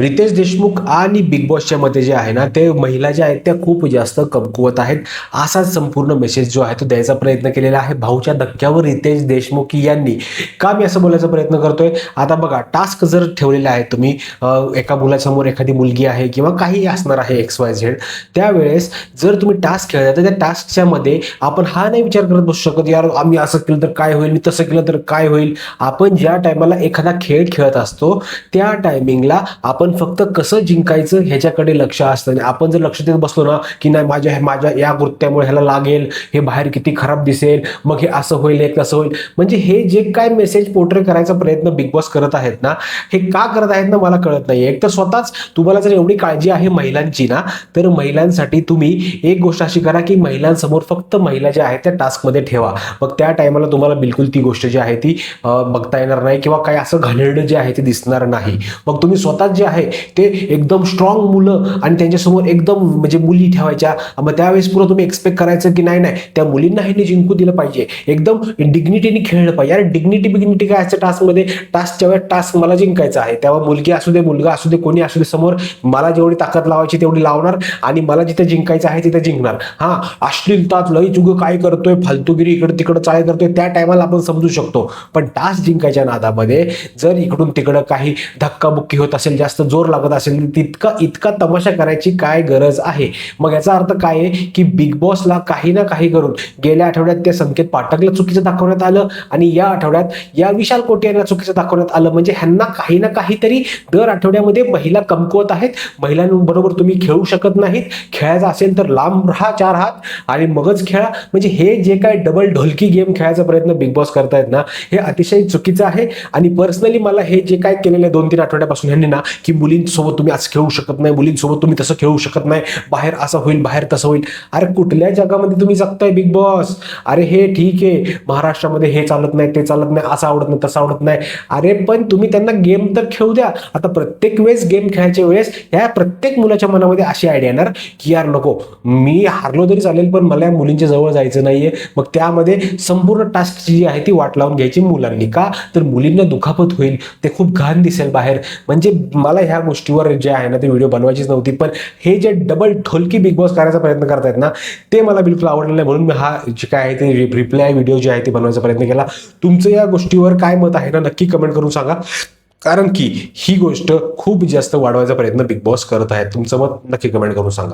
रितेश देशमुख आणि बिग बॉसच्या मध्ये जे आहे ना, ते महिला ज्या आहेत त्या खूप जास्त कमकुवत आहेत, असाच संपूर्ण मेसेज जो आहे तो द्यायचा प्रयत्न केलेला आहे. भाऊच्या धक्क्यावर रितेश देशमुख यांनी. का मी असं बोलायचा प्रयत्न करतोय? आता बघा, टास्क जर ठेवलेले आहे तुम्ही, एका मुलासमोर एखादी मुलगी आहे किंवा काही असणार आहे XYZ, त्यावेळेस जर तुम्ही टास्क खेळता तर त्या टास्कच्या मध्ये आपण हा नाही विचार करत बसू शकत, यार आम्ही असं केलं तर काय होईल, मी तसं केलं तर काय होईल. आपण ज्या टायमाला एखादा खेळ खेळत असतो त्या टायमिंगला आपण फक्त कसं जिंकायचं ह्याच्याकडे लक्ष असतं. आपण जर लक्ष देत बसलो ना, की नाही माझ्या माझ्या या कृत्यामुळे ह्याला लागेल, हे बाहेर किती खराब दिसेल, मग हे असं होईल, हे कसं होईल, म्हणजे हे जे काय मेसेज पोर्ट्रे करायचा प्रयत्न बिग बॉस करत आहेत ना, हे का करत आहेत ना मला कळत नाही. एक तर स्वतःच तुम्हाला जर एवढी काळजी आहे महिलांची ना, तर महिलांसाठी तुम्ही एक गोष्ट अशी करा की महिलांसमोर फक्त महिला ज्या आहेत त्या टास्कमध्ये ठेवा. मग त्या टायमाला तुम्हाला बिलकुल ती गोष्ट जी आहे ती बघता येणार नाही किंवा काय असं घाणेरडं जे आहे ते दिसणार नाही. मग तुम्ही स्वतःच जे आहे ते एकदम स्ट्रॉंग मुलं आणि त्यांच्यासमोर एकदम म्हणजे मुली ठेवायच्या. मग त्यावेळेस पुढे तुम्ही एक्सपेक्ट करायचं की नाही नाही त्या मुलींना हे जिंकू दिलं पाहिजे, एकदम डिग्निटीने खेळलं पाहिजे. अरे डिग्निटी काय असतं टास्कमध्ये? टास्कच्या वेळेस टास्क मला जिंकायचा आहे, तेव्हा मुलगी असू दे मुलगा असू दे कोणी असू दे, समोर मला जेवढी ताकद लावायची तेवढी लावणार आणि मला जिथे जिंकायचं आहे तिथे जिंकणार. हा, अश्लीलतात लई चुग काय करतोय, फालतूगिरी इकडे तिकडे चाळे करतोय, त्या टायमाला आपण समजू शकतो. पण टास्क जिंकायच्या नादामध्ये जर इकडून तिकडं काही धक्काबुक्की होत असेल, जास्त जोर लागत असेल, तितका इतका तमाशा करायची काय गरज आहे? मग याचा अर्थ काय आहे की बिग बॉसला काही ना काही करून गेल्या आठवड्यात ते संकेत पाठकला चुकीचं दाखवण्यात आलं आणि या आठवड्यात या विशाल कोटे यांना चुकीचं दाखवण्यात आलं. म्हणजे ह्यांना काही ना काहीतरी दर आठवड्यामध्ये महिला कमकुवत आहेत, महिलांबरोबर तुम्ही खेळू शकत नाहीत, खेळायचं असेल तर लांब राहा 4 हात आणि मगच खेळा. म्हणजे हे जे काय डबल ढोलकी गेम खेळायचा प्रयत्न बिग बॉस करतायत ना, हे अतिशय चुकीचं आहे. आणि पर्सनली मला हे जे काय केलेलं आहे 2-3 आठवड्यापासून ह्यांनी ना, की मुलींसोबत तुम्ही असं खेळू शकत नाही, मुलींसोबत तुम्ही तसं खेळू शकत नाही, बाहेर असं होईल बाहेर तसं होईल. अरे कुठल्या जगामध्ये तुम्ही जगताय बिग बॉस? अरे हे ठीक आहे, महाराष्ट्रामध्ये हे चालत नाही, ते चालत नाही, असं आवडत नाही, तसं आवडत नाही. अरे पण तुम्ही त्यांना गेम तर खेळू द्या. आता प्रत्येक वेळेस गेम खेळायच्या वेळेस ह्या प्रत्येक मुलाच्या मनामध्ये अशी आयडिया येणार की यार नको, मी हारलो तरी चालेल पण मला या मुलींच्या जवळ जायचं नाहीये. मग त्यामध्ये संपूर्ण टास्कची जी आहे ती वाट लावून घ्यायची मुलांनी. का तर मुलींना दुखापत होईल, ते खूप घाण दिसेल बाहेर. म्हणजे मला ह्या गोष्टीवर जे आहे ना ते व्हिडिओ बनवायचीच नव्हती. पण हे जे डबल ढोलकी बिग बॉस करायचा प्रयत्न करतायत ना, ते मला बिलकुल आवडलेलं नाही. म्हणून मी हा जे काय आहे ते रिप्लाय व्हिडिओ जे आहे ते बनवायचा प्रयत्न केला. तुमचं या गोष्टीवर काय मत आहे ना, नक्की कमेंट करून सांगा. कारण की ही गोष्ट खूप जास्त वाढवायचा प्रयत्न बिग बॉस करत आहे. तुमचं मत नक्की कमेंट करून सांगा.